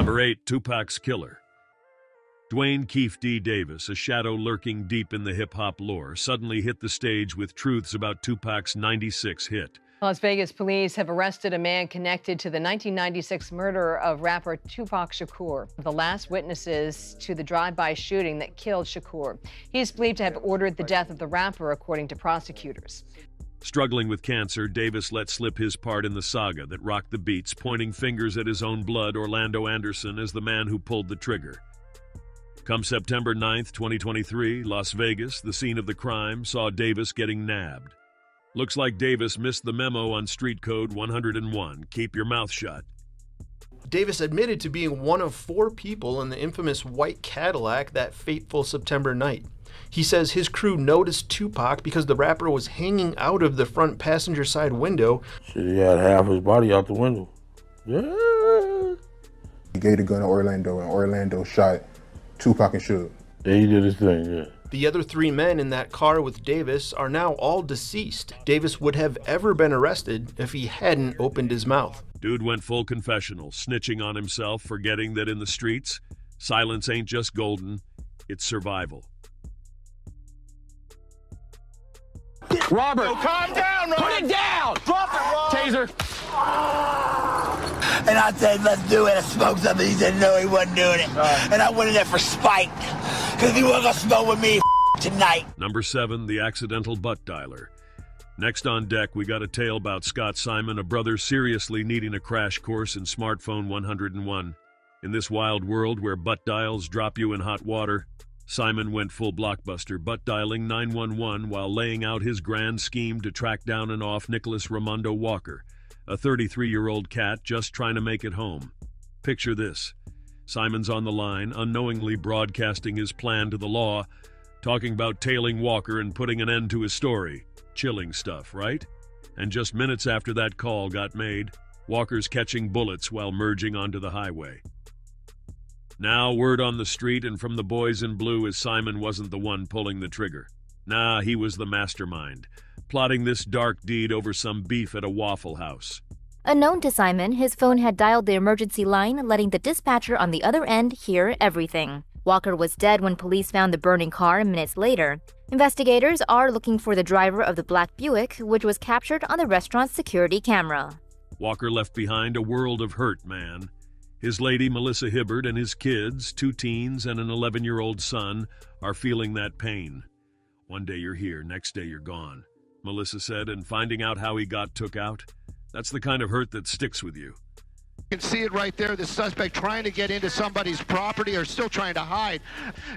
Number 8, Tupac's killer. Dwayne Keefe D. Davis, a shadow lurking deep in the hip-hop lore, suddenly hit the stage with truths about Tupac's '96 hit. Las Vegas police have arrested a man connected to the 1996 murder of rapper Tupac Shakur, the last witnesses to the drive-by shooting that killed Shakur. He is believed to have ordered the death of the rapper, according to prosecutors. Struggling with cancer, Davis let slip his part in the saga that rocked the beats, pointing fingers at his own blood, Orlando Anderson, as the man who pulled the trigger. Come September 9th, 2023, Las Vegas, the scene of the crime, saw Davis getting nabbed. Looks like Davis missed the memo on street code 101, keep your mouth shut. Davis admitted to being one of 4 people in the infamous white Cadillac that fateful September night. He says his crew noticed Tupac because the rapper was hanging out of the front passenger side window. Shit, he had half his body out the window. Yeah. He gave the gun to Orlando, and Orlando shot Tupac and Suge. Yeah, he did his thing, yeah. The other 3 men in that car with Davis are now all deceased. Davis would have ever been arrested if he hadn't opened his mouth. Dude went full confessional, snitching on himself, forgetting that in the streets, silence ain't just golden, it's survival. Robert! Oh, calm down, Robert! Put it down! Drop it, Robert! Taser! And I said, let's do it. I smoked something. He said, no, he wasn't doing it. And I went in there for spite. Because he wasn't going to smoke with me tonight. Number 7, the accidental butt dialer. Next on deck, we got a tale about Scott Simon, a brother seriously needing a crash course in smartphone 101. In this wild world where butt dials drop you in hot water, Simon went full blockbuster, butt dialing 911 while laying out his grand scheme to track down and off Nicholas Raimondo Walker, a 33-year-old cat just trying to make it home. Picture this. Simon's on the line, unknowingly broadcasting his plan to the law, talking about tailing Walker and putting an end to his story. Chilling stuff, right? And just minutes after that call got made, Walker's catching bullets while merging onto the highway. Now, word on the street and from the boys in blue is Simon wasn't the one pulling the trigger. Nah, he was the mastermind, plotting this dark deed over some beef at a Waffle House. Unknown to Simon, his phone had dialed the emergency line, letting the dispatcher on the other end hear everything. Walker was dead when police found the burning car minutes later. Investigators are looking for the driver of the black Buick, which was captured on the restaurant's security camera. Walker left behind a world of hurt, man. His lady, Melissa Hibbard, and his kids, 2 teens and an 11-year-old son, are feeling that pain. One day you're here, next day you're gone, Melissa said, and finding out how he got took out, that's the kind of hurt that sticks with you. You can see it right there, the suspect trying to get into somebody's property or still trying to hide.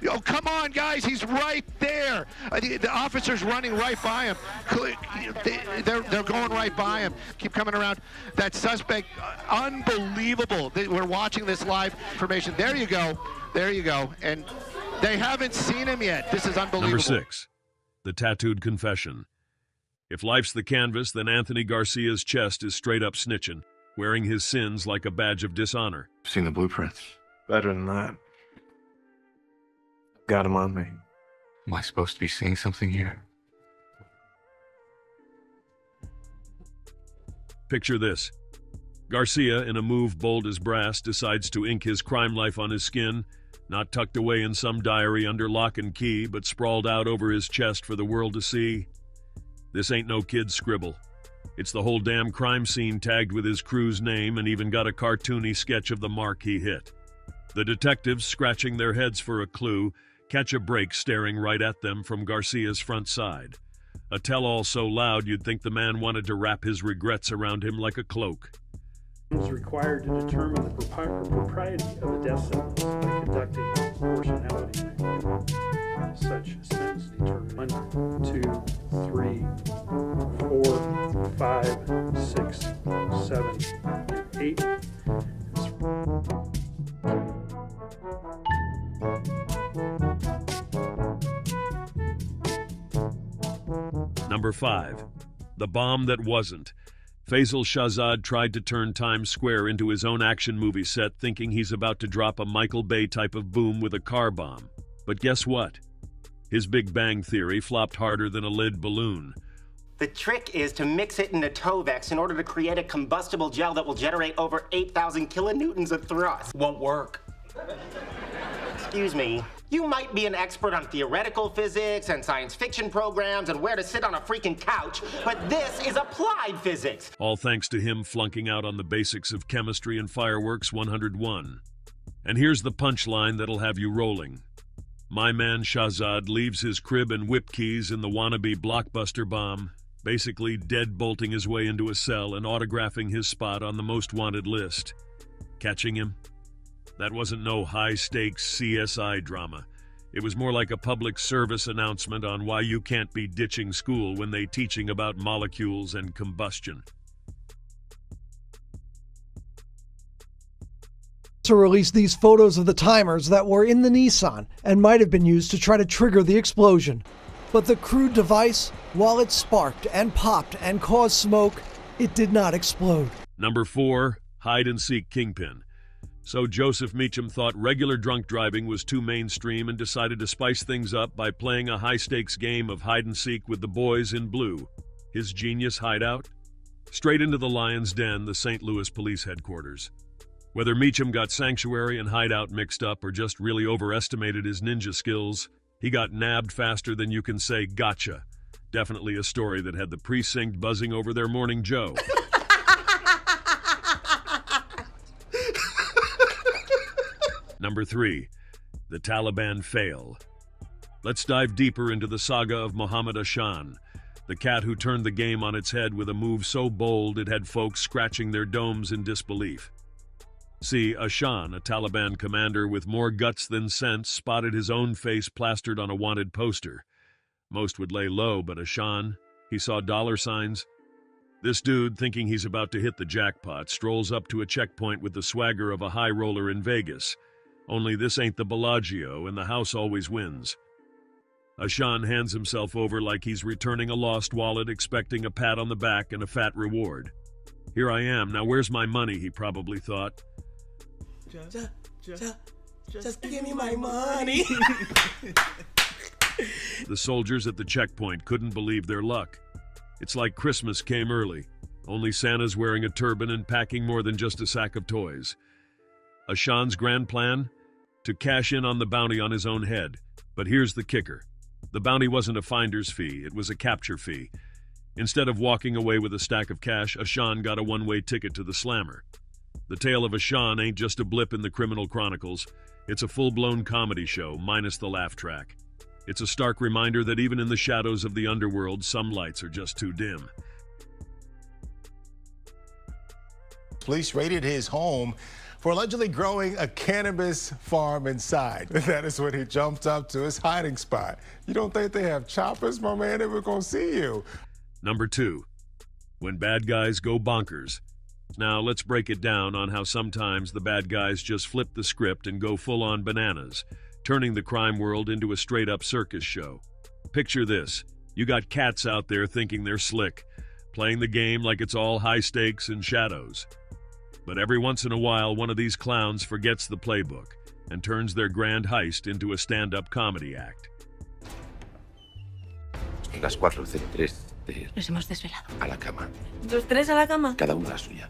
Oh, come on, guys, he's right there. The officer's running right by him. They're going right by him. Keep coming around. That suspect, unbelievable. We're watching this live information. There you go. There you go. And they haven't seen him yet. This is unbelievable. Number 6, the tattooed confession. If life's the canvas, then Anthony Garcia's chest is straight up snitching, wearing his sins like a badge of dishonor. I've seen the blueprints. Better than that. Got him on me. Am I supposed to be seeing something here? Picture this. Garcia, in a move bold as brass, decides to ink his crime life on his skin, not tucked away in some diary under lock and key, but sprawled out over his chest for the world to see. This ain't no kid's scribble. It's the whole damn crime scene tagged with his crew's name and even got a cartoony sketch of the mark he hit. The detectives, scratching their heads for a clue, catch a break staring right at them from Garcia's front side. A tell-all so loud you'd think the man wanted to wrap his regrets around him like a cloak. It is required to determine the propriety of a death sentence by conducting proportionality. Such sentence determined 1, 2, 3, 4, 5, 6, 7, and 8. Number 5, the bomb that wasn't. Faisal Shahzad tried to turn Times Square into his own action movie set, thinking he's about to drop a Michael Bay type of boom with a car bomb. But guess what? His Big Bang Theory flopped harder than a lead balloon. The trick is to mix it in a Tovex in order to create a combustible gel that will generate over 8,000 kilonewtons of thrust. Won't work. Excuse me. You might be an expert on theoretical physics and science fiction programs and where to sit on a freaking couch, but this is applied physics. All thanks to him flunking out on the basics of chemistry and fireworks 101. And here's the punchline that'll have you rolling. My man Shahzad leaves his crib and whip keys in the wannabe blockbuster bomb, basically deadbolting his way into a cell and autographing his spot on the most wanted list. Catching him? That wasn't no high-stakes CSI drama. It was more like a public service announcement on why you can't be ditching school when they teaching about molecules and combustion. To release these photos of the timers that were in the Nissan and might have been used to try to trigger the explosion. But the crude device, while it sparked and popped and caused smoke, it did not explode. Number 4, hide-and-seek kingpin. So Joseph Meacham thought regular drunk driving was too mainstream and decided to spice things up by playing a high-stakes game of hide-and-seek with the boys in blue. His genius hideout? Straight into the Lion's Den, the St. Louis Police Headquarters. Whether Meacham got sanctuary and hideout mixed up or just really overestimated his ninja skills, he got nabbed faster than you can say gotcha. Definitely a story that had the precinct buzzing over their morning Joe. Number 3, the Taliban fail. Let's dive deeper into the saga of Mohammed Ashan, the cat who turned the game on its head with a move so bold it had folks scratching their domes in disbelief. See, Ashan, a Taliban commander with more guts than sense, spotted his own face plastered on a wanted poster. Most would lay low, but Ashan, he saw dollar signs. This dude, thinking he's about to hit the jackpot, strolls up to a checkpoint with the swagger of a high roller in Vegas. Only this ain't the Bellagio, and the house always wins. Ashan hands himself over like he's returning a lost wallet, expecting a pat on the back and a fat reward. Here I am, now where's my money, he probably thought. Just give me my money. The soldiers at the checkpoint couldn't believe their luck. It's like Christmas came early, only Santa's wearing a turban and packing more than just a sack of toys. Ashan's grand plan? To cash in on the bounty on his own head. But here's the kicker. The bounty wasn't a finder's fee, it was a capture fee. Instead of walking away with a stack of cash, Ashan got a one-way ticket to the slammer. The tale of Ashan ain't just a blip in the criminal chronicles. It's a full-blown comedy show, minus the laugh track. It's a stark reminder that even in the shadows of the underworld, some lights are just too dim. Police raided his home for allegedly growing a cannabis farm inside. That is when he jumped up to his hiding spot. You don't think they have choppers, my man? They were gonna see you. Number 2, when bad guys go bonkers. Now, let's break it down on how sometimes the bad guys just flip the script and go full-on bananas, turning the crime world into a straight-up circus show. Picture this. You got cats out there thinking they're slick, playing the game like it's all high stakes and shadows. But every once in a while, one of these clowns forgets the playbook and turns their grand heist into a stand-up comedy act. Las 4:03 Nos hemos desvelado. a la cama. Los tres a la cama. Cada una la suya.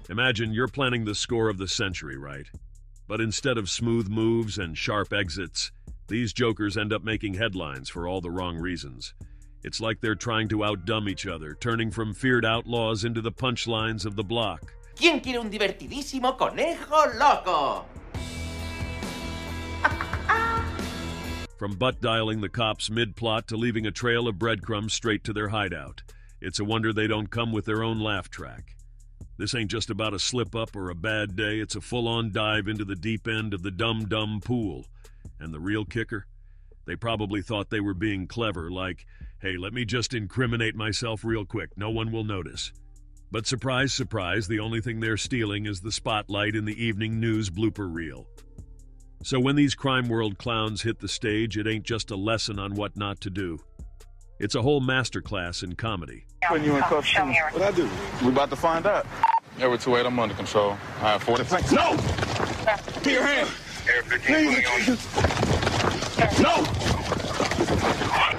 Imagine you're planning the score of the century, right? But instead of smooth moves and sharp exits, these jokers end up making headlines for all the wrong reasons. It's like they're trying to outdumb each other, turning from feared outlaws into the punchlines of the block. ¿Quién quiere un divertidísimo conejo loco? From butt-dialing the cops mid-plot to leaving a trail of breadcrumbs straight to their hideout. It's a wonder they don't come with their own laugh track. This ain't just about a slip-up or a bad day, it's a full-on dive into the deep end of the dumb pool. And the real kicker? They probably thought they were being clever, like, hey, let me just incriminate myself real quick, no one will notice. But surprise, surprise, the only thing they're stealing is the spotlight in the evening news blooper reel. So when these crime world clowns hit the stage, it ain't just a lesson on what not to do. It's a whole masterclass in comedy. When you in cuffs, what I do? We about to find out. Every 2-8, I'm under control. I have 40 flanks. No! Put your hand! Please. No!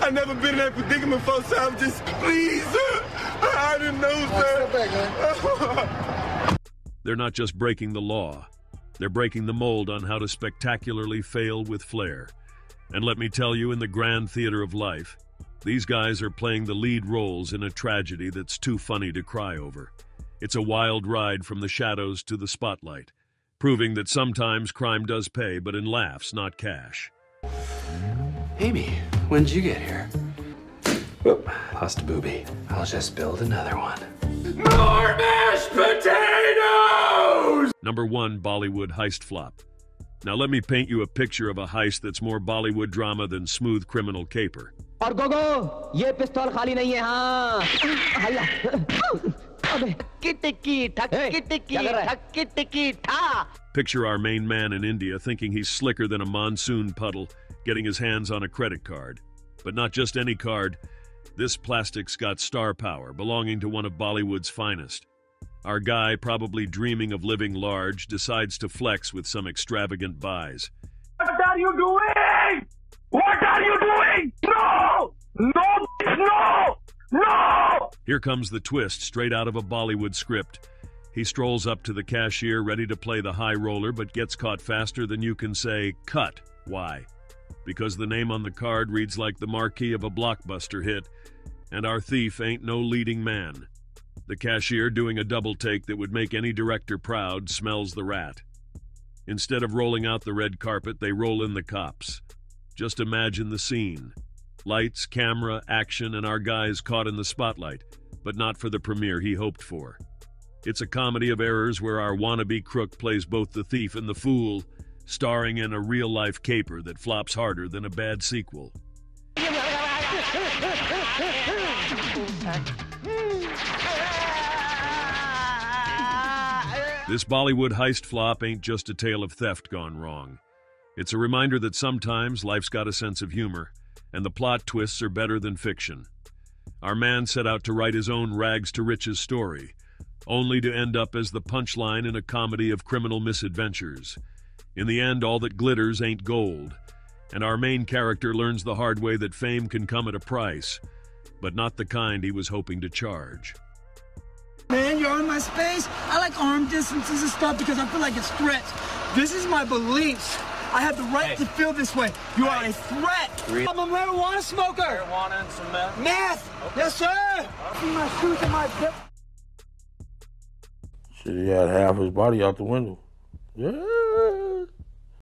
I never been in that predicament before, so I'm just, please, I didn't know, sir. Step back, man. They're not just breaking the law. They're breaking the mold on how to spectacularly fail with flair. And let me tell you, in the grand theater of life, these guys are playing the lead roles in a tragedy that's too funny to cry over. It's a wild ride from the shadows to the spotlight, proving that sometimes crime does pay, but in laughs, not cash. Amy, when did you get here? Whoop, lost a booby. I'll just build another one. More mashed potatoes! Number 1 Bollywood heist flop. Now let me paint you a picture of a heist that's more Bollywood drama than smooth criminal caper. और गोगो, ये पिस्तौल खाली नहीं है, हाँ। हल्ला। अबे, किटकी, ठक, ठा। Picture our main man in India thinking he's slicker than a monsoon puddle, getting his hands on a credit card. But not just any card. This plastic's got star power, belonging to one of Bollywood's finest. Our guy, probably dreaming of living large, decides to flex with some extravagant buys. What are you doing? What are you doing? No! No! No! No! Here comes the twist, straight out of a Bollywood script. He strolls up to the cashier, ready to play the high roller, but gets caught faster than you can say, cut. Why? Because the name on the card reads like the marquee of a blockbuster hit, and our thief ain't no leading man. The cashier, doing a double take that would make any director proud, smells the rat. Instead of rolling out the red carpet, they roll in the cops. Just imagine the scene. Lights, camera, action, and our guys caught in the spotlight, but not for the premiere he hoped for. It's a comedy of errors where our wannabe crook plays both the thief and the fool, starring in a real-life caper that flops harder than a bad sequel. This Bollywood heist flop ain't just a tale of theft gone wrong. It's a reminder that sometimes life's got a sense of humor, and the plot twists are better than fiction. Our man set out to write his own rags-to-riches story, only to end up as the punchline in a comedy of criminal misadventures. In the end, all that glitters ain't gold, and our main character learns the hard way that fame can come at a price, but not the kind he was hoping to charge. Man, you're in my space. I like arm distances and stuff because I feel like it's stretched. This is my beliefs. I have the right to feel this way. You are a threat. I'm a marijuana smoker. Marijuana and some meth? Meth! Okay. Yes, sir! See my shoes and my belt. Shit, he had half his body out the window. Yeah.